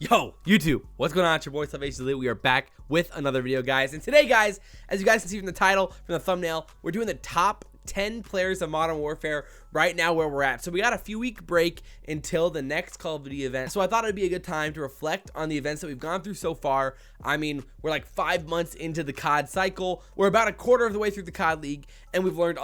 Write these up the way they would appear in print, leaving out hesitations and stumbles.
Yo, YouTube, what's going on? It's your boy, Abezy. We are back with another video, guys. And today, guys, as you guys can see from the title, from the thumbnail, we're doing the top 10 players of Modern Warfare right now where we're at. So we got a few week break until the next Call of Duty event. So I thought it'd be a good time to reflect on the events that we've gone through so far. I mean, we're like 5 months into the COD cycle. We're about a quarter of the way through the COD League, and we've learned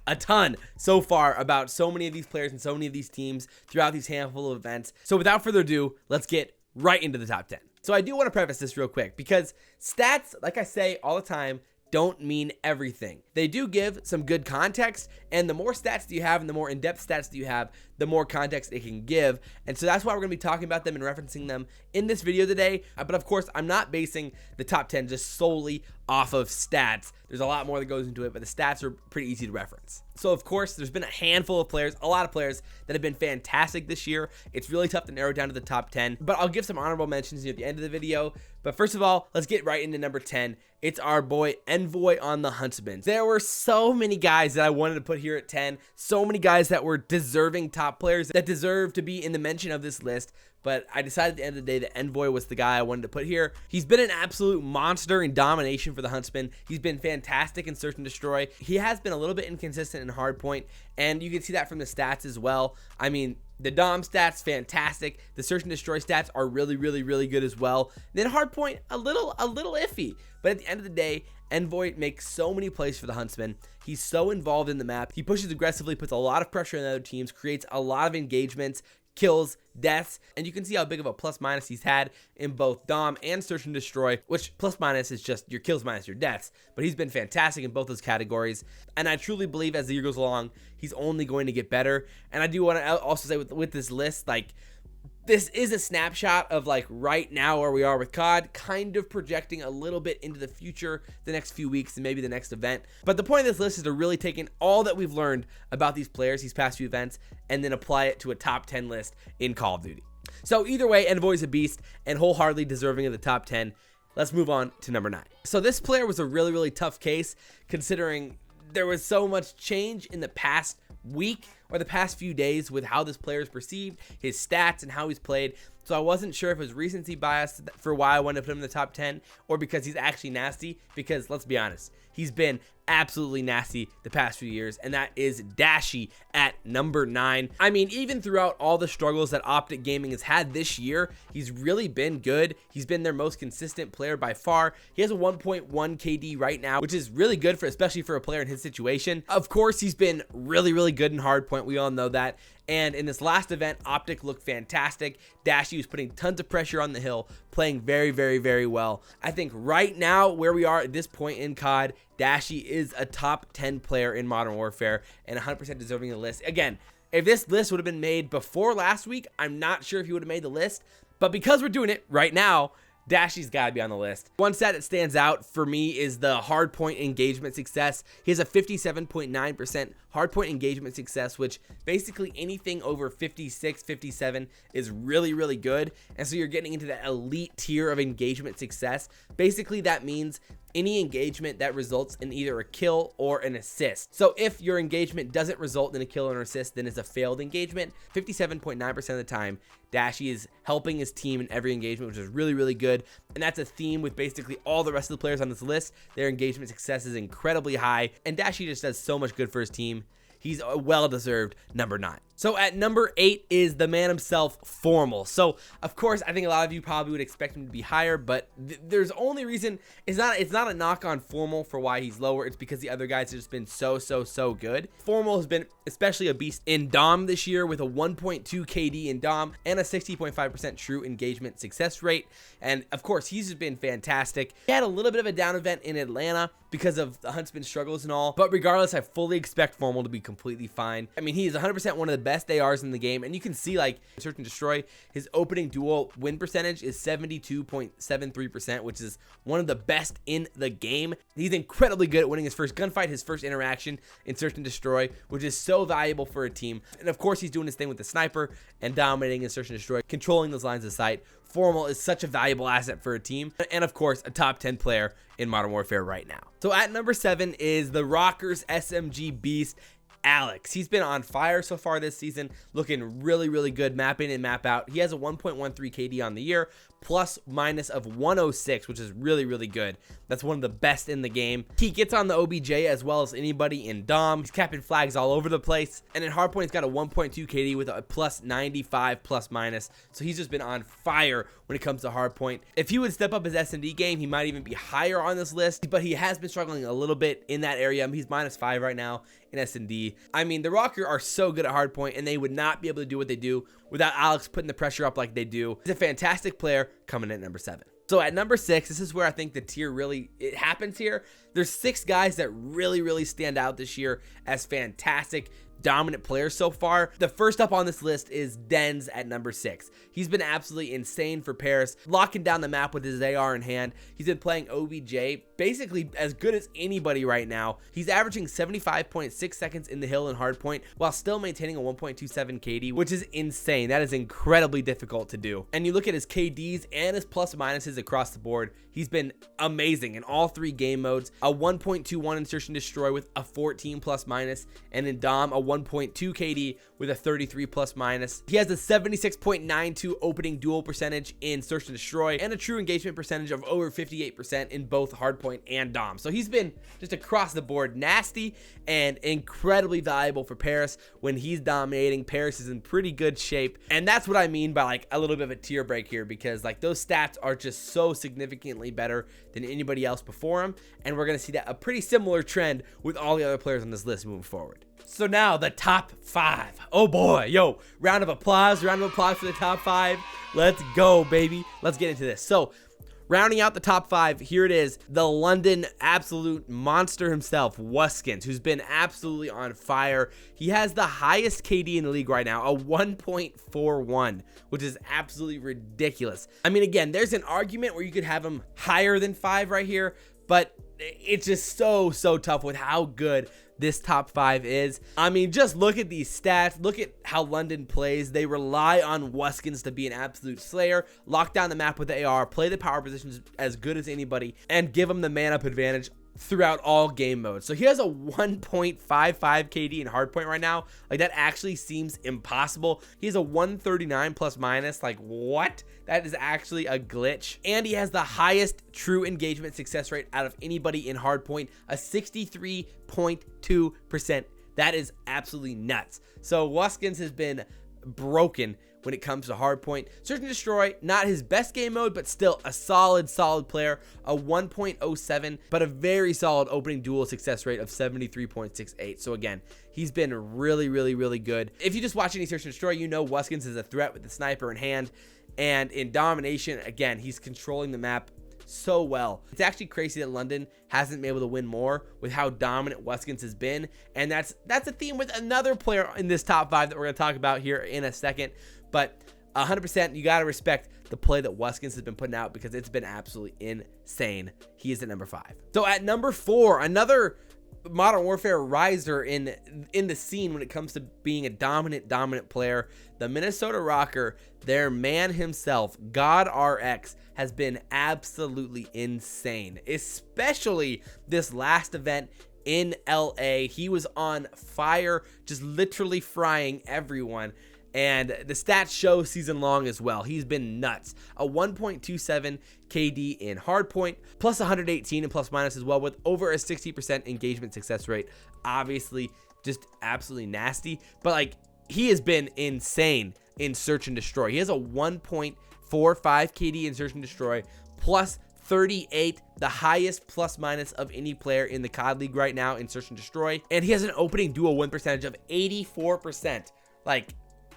a ton so far about so many of these players and so many of these teams throughout these handful of events. So without further ado, let's get right into the top 10. So I do want to preface this real quick because stats, like I say all the time, don't mean everything. They do give some good context, and the more stats that you have and the more in-depth stats that you have, the more context it can give. And so that's why we're going to be talking about them and referencing them in this video today. But of course, I'm not basing the top 10 just solely off of stats. There's a lot more that goes into it, but the stats are pretty easy to reference. So of course, there's been a handful of players, a lot of players that have been fantastic this year. It's really tough to narrow down to the top 10, but I'll give some honorable mentions at the end of the video. But first of all, let's get right into number 10. It's our boy Envoy on the Huntsmen. There were so many guys that I wanted to put here at 10. So many guys that were deserving top players that deserve to be in the mention of this list. But I decided at the end of the day that Envoy was the guy I wanted to put here. He's been an absolute monster in domination for the Huntsmen. He's been fantastic in Search and Destroy. He has been a little bit inconsistent in Hardpoint, and you can see that from the stats as well. I mean, the Dom stats, fantastic. The Search and Destroy stats are really good as well. Then Hardpoint, a little iffy. But at the end of the day, Envoy makes so many plays for the Huntsmen. He's so involved in the map. He pushes aggressively, puts a lot of pressure on the other teams, creates a lot of engagements, kills, deaths, and you can see how big of a plus minus he's had in both Dom and Search and Destroy, which plus minus is just your kills minus your deaths, but he's been fantastic in both those categories. And I truly believe as the year goes along, he's only going to get better. And I do want to also say with this list, like, this is a snapshot of like right now where we are with COD, kind of projecting a little bit into the future, the next few weeks and maybe the next event. But the point of this list is to really take in all that we've learned about these players, these past few events, and then apply it to a top 10 list in Call of Duty. So either way, Envoy's a beast and wholeheartedly deserving of the top 10. Let's move on to number 9. So this player was a really tough case considering there was so much change in the past week or the past few days with how this player is perceived, his stats, and how he's played. So I wasn't sure if it was recency bias for why I wanted to put him in the top 10 or because he's actually nasty, because let's be honest, he's been absolutely nasty the past few years, and that is Dashy at number 9. I mean, even throughout all the struggles that OpTic Gaming has had this year, he's really been good. He's been their most consistent player by far. He has a 1.1 KD right now, which is really good for, especially for a player in his situation. Of course, he's been really good in Hardpoint. We all know that. And in this last event, OpTic looked fantastic. Dashy was putting tons of pressure on the hill, playing very well. I think right now, where we are at this point in COD, Dashy is a top 10 player in Modern Warfare and 100% deserving of the list. Again, if this list would have been made before last week, I'm not sure if he would have made the list. But because we're doing it right now, Dashy's got to be on the list. One stat that stands out for me is the hardpoint engagement success. He has a 57.9% hardpoint engagement success, which basically anything over 56, 57 is really good. And so you're getting into that elite tier of engagement success. Basically, that means any engagement that results in either a kill or an assist. So if your engagement doesn't result in a kill or an assist, then it's a failed engagement. 57.9% of the time, Dashy is helping his team in every engagement, which is really good. And that's a theme with basically all the rest of the players on this list. Their engagement success is incredibly high, and Dashy just does so much good for his team. He's a well-deserved number 9. So at number 8 is the man himself, Formal. So of course, I think a lot of you probably would expect him to be higher, but there's only reason, it's not a knock on Formal for why he's lower. It's because the other guys have just been so good. Formal has been especially a beast in Dom this year with a 1.2 KD in Dom and a 60.5% true engagement success rate. And of course, he's just been fantastic. He had a little bit of a down event in Atlanta because of the Huntsman struggles and all, but regardless, I fully expect Formal to be completely fine. I mean, he is 100% one of the best ARs in the game, and you can see, like, Search and Destroy, his opening duel win percentage is 72.73%, which is one of the best in the game. He's incredibly good at winning his first gunfight, his first interaction in Search and Destroy, which is so valuable for a team. And of course, he's doing his thing with the sniper and dominating in Search and Destroy, controlling those lines of sight. Formal is such a valuable asset for a team, and of course, a top 10 player in Modern Warfare right now. So at number 7 is the Rokkr's SMG beast, Alex. He's been on fire so far this season, looking really, really good, map in and map out. He has a 1.13 KD on the year, plus minus of 106, which is really, really good. That's one of the best in the game. He gets on the OBJ as well as anybody in Dom. He's capping flags all over the place. And in hardpoint, he's got a 1.2 KD with a plus 95 plus minus. So he's just been on fire when it comes to hardpoint. If he would step up his S&D game, he might even be higher on this list, but he has been struggling a little bit in that area. He's -5 right now in S&D. I mean, the Rokkr are so good at hardpoint, and they would not be able to do what they do without Alex putting the pressure up like they do. He's a fantastic player coming in at number 7. So at number 6, this is where I think the tier really, it happens here. There's 6 guys that really stand out this year as fantastic, dominant players so far. The first up on this list is Denz at number 6. He's been absolutely insane for Paris, locking down the map with his AR in hand. He's been playing OBJ basically as good as anybody right now. He's averaging 75.6 seconds in the hill and hardpoint while still maintaining a 1.27 KD, which is insane. That is incredibly difficult to do. And you look at his KDs and his plus minuses across the board, he's been amazing in all 3 game modes. A 1.21 insertion destroy with a 14 plus minus, and in Dom a 1.2 KD with a 33 plus minus. He has a 76.92 opening duel percentage in search and destroy and a true engagement percentage of over 58% in both hardpoint and Dom. So he's been just across the board nasty and incredibly valuable for Paris. When he's dominating, Paris is in pretty good shape. And that's what I mean by like a little bit of a tier break here, because like those stats are just so significantly better than anybody else before him. And we're going to see that a pretty similar trend with all the other players on this list moving forward. So now the top 5. Oh boy, yo, round of applause for the top 5. Let's go, baby. Let's get into this. So rounding out the top 5, here it is, the London absolute monster himself, Wuskins, who's been absolutely on fire. He has the highest KD in the league right now, a 1.41, which is absolutely ridiculous. I mean, again, there's an argument where you could have him higher than 5 right here, but it's just so tough with how good this top 5 is. I mean, just look at these stats. Look at how London plays. They rely on Wuskins to be an absolute slayer, lock down the map with the AR, play the power positions as good as anybody, and give them the man-up advantage throughout all game modes. So he has a 1.55 KD in hardpoint right now. Like, that actually seems impossible. He has a 139 plus minus. Like, what? That is actually a glitch. And he has the highest true engagement success rate out of anybody in hardpoint, a 63.2%. That is absolutely nuts. So Wuskins has been broken when it comes to hardpoint. Search and destroy, not his best game mode, but still a solid player, a 1.07, but a very solid opening duel success rate of 73.68. So again, he's been really good. If you just watch any search and destroy, you know Wuskins is a threat with the sniper in hand, and in domination, again, he's controlling the map so well. It's actually crazy that London hasn't been able to win more with how dominant Wuskins has been, and that's a theme with another player in this top 5 that we're going to talk about here in a second. But 100%, you got to respect the play that Wuskins has been putting out, because it's been absolutely insane. He is at number 5. So at number 4, another Modern Warfare riser in the scene when it comes to being a dominant player, the Minnesota Rokkr, their man himself, GodRx, has been absolutely insane, especially this last event in LA. He was on fire, just literally frying everyone. And the stats show season long as well. He's been nuts. A 1.27 KD in hardpoint, plus 118 and plus minus as well, with over a 60% engagement success rate. Obviously, just absolutely nasty. But like, he has been insane in search and destroy. He has a 1.45 KD in search and destroy, plus 38, the highest plus minus of any player in the CoD League right now in search and destroy. And he has an opening duel win percentage of 84%. Like,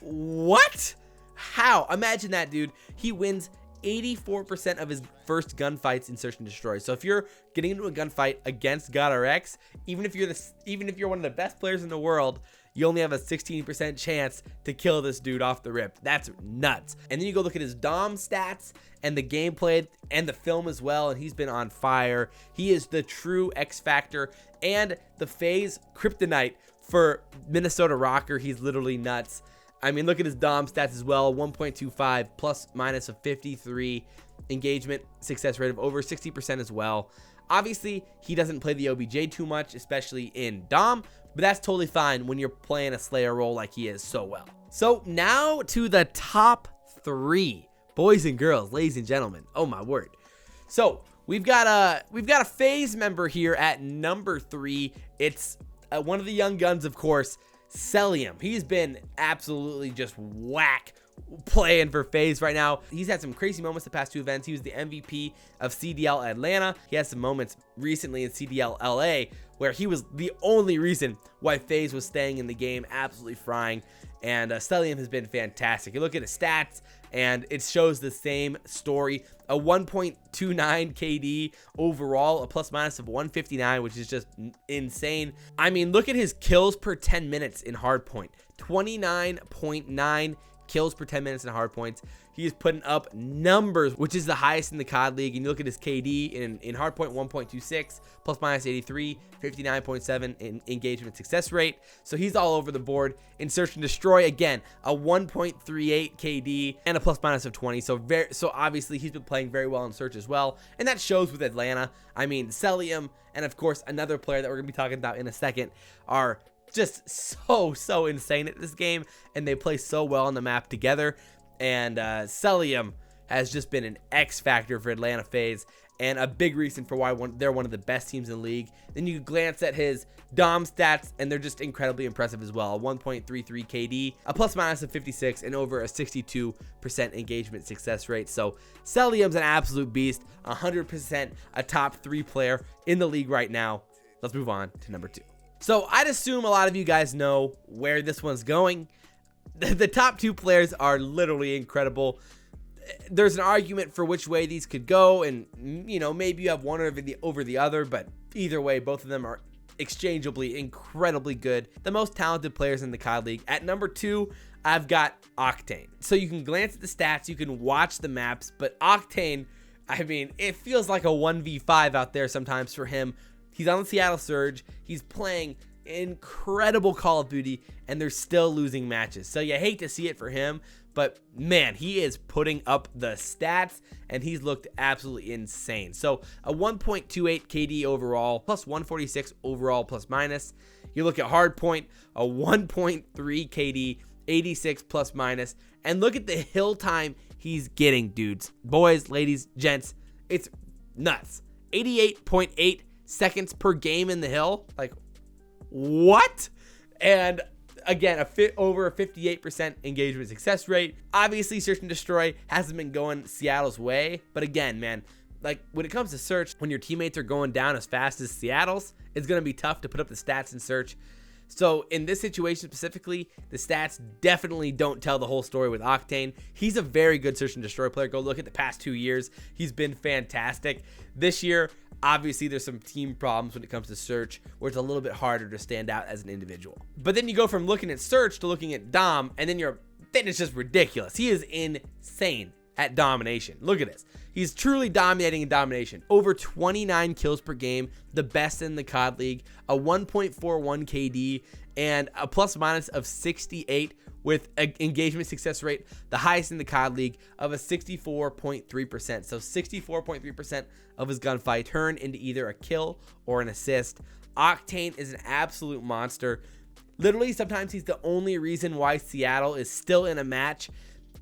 what? How? Imagine that, dude. He wins 84% of his first gunfights in search and destroy. So if you're getting into a gunfight against GodRx, even if you're one of the best players in the world, you only have a 16% chance to kill this dude off the rip. That's nuts. And then you go look at his Dom stats and the gameplay and the film as well, and he's been on fire. He is the true X Factor and the FaZe kryptonite for Minnesota Rokkr. He's literally nuts. I mean, look at his Dom stats as well. 1.25 plus minus of 53, engagement success rate of over 60% as well. Obviously, he doesn't play the OBJ too much, especially in Dom, but that's totally fine when you're playing a Slayer role like he is so well. So now to the top 3, boys and girls, ladies and gentlemen. Oh my word. So we've got a FaZe member here at number 3. It's one of the young guns, of course, Cellium. He's been absolutely just whack playing for FaZe right now. He's had some crazy moments the past 2 events. He was the MVP of CDL Atlanta. He has some moments recently in CDL LA where he was the only reason why FaZe was staying in the game, absolutely frying. And Cellium has been fantastic. You look at his stats, and it shows the same story. A 1.29 KD overall, a plus minus of 159, which is just insane. I mean, look at his kills per 10 minutes in hardpoint. 29.9 kills per 10 minutes in hardpoints. He is putting up numbers, which is the highest in the CoD League. And you look at his KD in hardpoint, 1.26, plus minus 83, 59.7 in engagement success rate. So he's all over the board. In Search and Destroy, again, a 1.38 KD and a plus minus of 20. So obviously he's been playing very well in Search as well. And that shows with Atlanta. I mean, Cellium and of course another player that we're going to be talking about in a second are just so insane at this game, and they play so well on the map together. And Cellium has just been an X factor for Atlanta FaZe, and a big reason for why they're one of the best teams in the league. Then you glance at his Dom stats, and they're just incredibly impressive as well. A 1.33 KD, a plus minus of 56, and over a 62% engagement success rate. So Cellium's an absolute beast, 100% a top 3 player in the league right now. Let's move on to number 2. So I'd assume a lot of you guys know where this one's going. The top 2 players are literally incredible. There's an argument for which way these could go, and you know, maybe you have one over the other, but either way, both of them are exchangeably incredibly good. The most talented players in the CoD League. At number 2, I've got Octane. So you can glance at the stats, you can watch the maps, but Octane, I mean, it feels like a 1v5 out there sometimes for him. He's on the Seattle Surge. He's playing incredible Call of Duty, and they're still losing matches. So you hate to see it for him, but man, he is putting up the stats, and he's looked absolutely insane. So a 1.28 KD overall, plus 146 overall plus minus. You look at hardpoint, a 1.3 KD, 86 plus minus, and look at the hill time he's getting, dudes. Boys, ladies, gents, it's nuts. 88.8 seconds per game in the hill. Like, what? And again, over a 58% engagement success rate. Obviously, Search and Destroy hasn't been going Seattle's way, but again, man, like when it comes to Search, when your teammates are going down as fast as Seattle's, it's going to be tough to put up the stats in Search. So in this situation specifically, the stats definitely don't tell the whole story with Octane. He's a very good Search and Destroy player. Go look at the past 2 years. He's been fantastic. This year, obviously, there's some team problems when it comes to Search, where it's a little bit harder to stand out as an individual. But then you go from looking at Search to looking at Dom, and then it's just ridiculous. He is insane at domination. Look at this. He's truly dominating in domination. Over 29 kills per game, the best in the CoD League, a 1.41 KD, and a plus minus of 68 with an engagement success rate, the highest in the CoD League, of a 64.3%. So 64.3% of his gunfight turn into either a kill or an assist. Octane is an absolute monster. Literally, sometimes he's the only reason why Seattle is still in a match.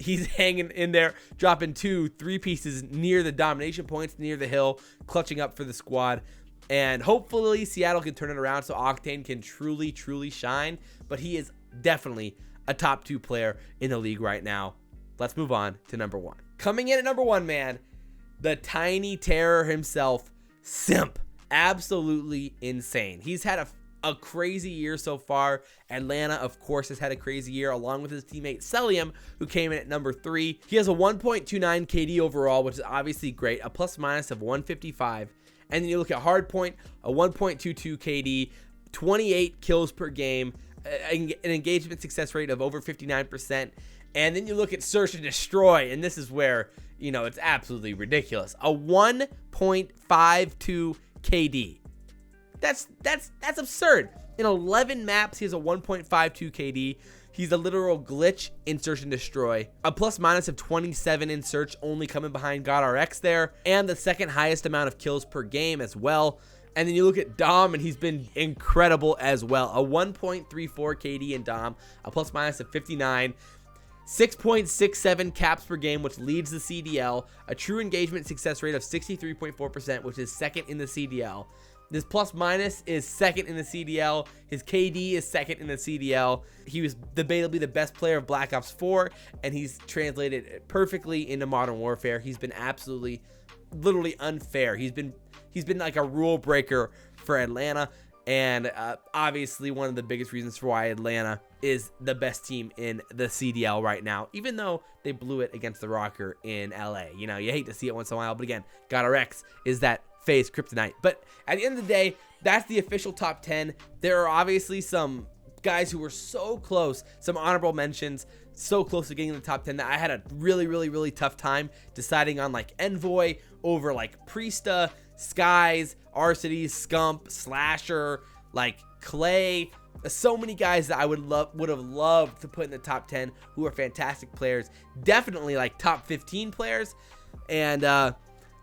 He's hanging in there, dropping 2-3 pieces near the domination points, near the hill, clutching up for the squad. And hopefully Seattle can turn it around so Octane can truly shine. But he is definitely a top 2 player in the league right now. Let's move on to number 1. Coming in at number 1, man, the tiny terror himself, Simp. Absolutely insane. He's had a crazy year so far. Atlanta, of course, has had a crazy year, along with his teammate Cellium, who came in at number 3. He has a 1.29 KD overall, which is obviously great, a plus minus of 155. And then you look at hardpoint, a 1.22 KD, 28 kills per game, an engagement success rate of over 59%. And then you look at Search and Destroy, and this is where, you know, it's absolutely ridiculous. A 1.52 KD. That's absurd. In 11 maps, he has a 1.52 KD. He's a literal glitch in Search and Destroy. A plus minus of 27 in Search, only coming behind GodRx there. And the second highest amount of kills per game as well. And then you look at Dom, and he's been incredible as well. A 1.34 KD in Dom, a plus minus of 59, 6.67 caps per game, which leads the CDL, a true engagement success rate of 63.4%, which is second in the CDL. This plus minus is second in the CDL. His KD is second in the CDL. He was debatably the best player of Black Ops 4, and he's translated it perfectly into Modern Warfare. He's been absolutely, literally unfair. He's been like a rule breaker for Atlanta, and obviously one of the biggest reasons for why Atlanta is the best team in the CDL right now, even though they blew it against the Rokkr in LA. You know, you hate to see it once in a while, but again, GodRx is that phase kryptonite. But at the end of the day, that's the official top 10. There are obviously some guys who were so close, some honorable mentions, so close to getting in the top 10 that I had a really tough time deciding on, like Envoy over like Priestahh, Skies, Arcity, Scump, Slasher, like Clay. So many guys that I would have loved to put in the top 10 who are fantastic players. Definitely like top 15 players. And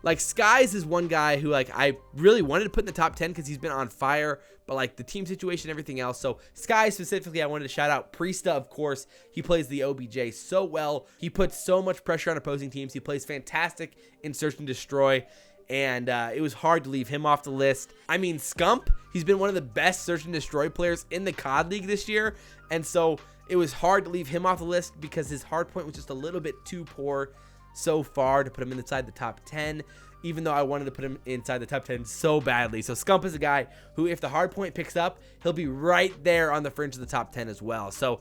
like Skies is one guy who like I really wanted to put in the top 10 because he's been on fire, but like the team situation, everything else. So Skies specifically, I wanted to shout out. Priestahh, of course, he plays the OBJ so well. He puts so much pressure on opposing teams. He plays fantastic in Search and Destroy, and it was hard to leave him off the list. I mean, Scump, he's been one of the best Search and Destroy players in the CoD League this year, and so it was hard to leave him off the list because his hardpoint was just a little bit too poor so far to put him inside the top 10, even though I wanted to put him inside the top 10 so badly. So Scump is a guy who, if the hardpoint picks up, he'll be right there on the fringe of the top 10 as well. So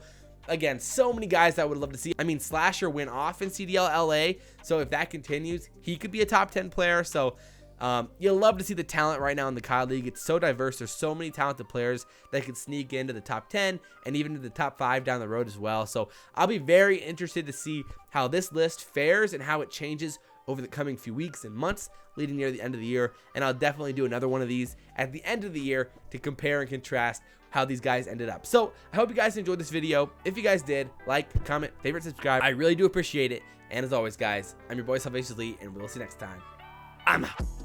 again, so many guys that I would love to see. I mean, Slasher went off in CDL LA, so if that continues, he could be a top 10 player. So you'll love to see the talent right now in the CoD League. It's so diverse. There's so many talented players that could sneak into the top 10 and even to the top 5 down the road as well. So I'll be very interested to see how this list fares and how it changes over the coming few weeks and months leading near the end of the year. And I'll definitely do another one of these at the end of the year to compare and contrast how these guys ended up. So I hope you guys enjoyed this video. If you guys did, like, comment, favorite, subscribe. I really do appreciate it. And as always, guys, I'm your boy Salvation Elite, and we'll see you next time. I'm out.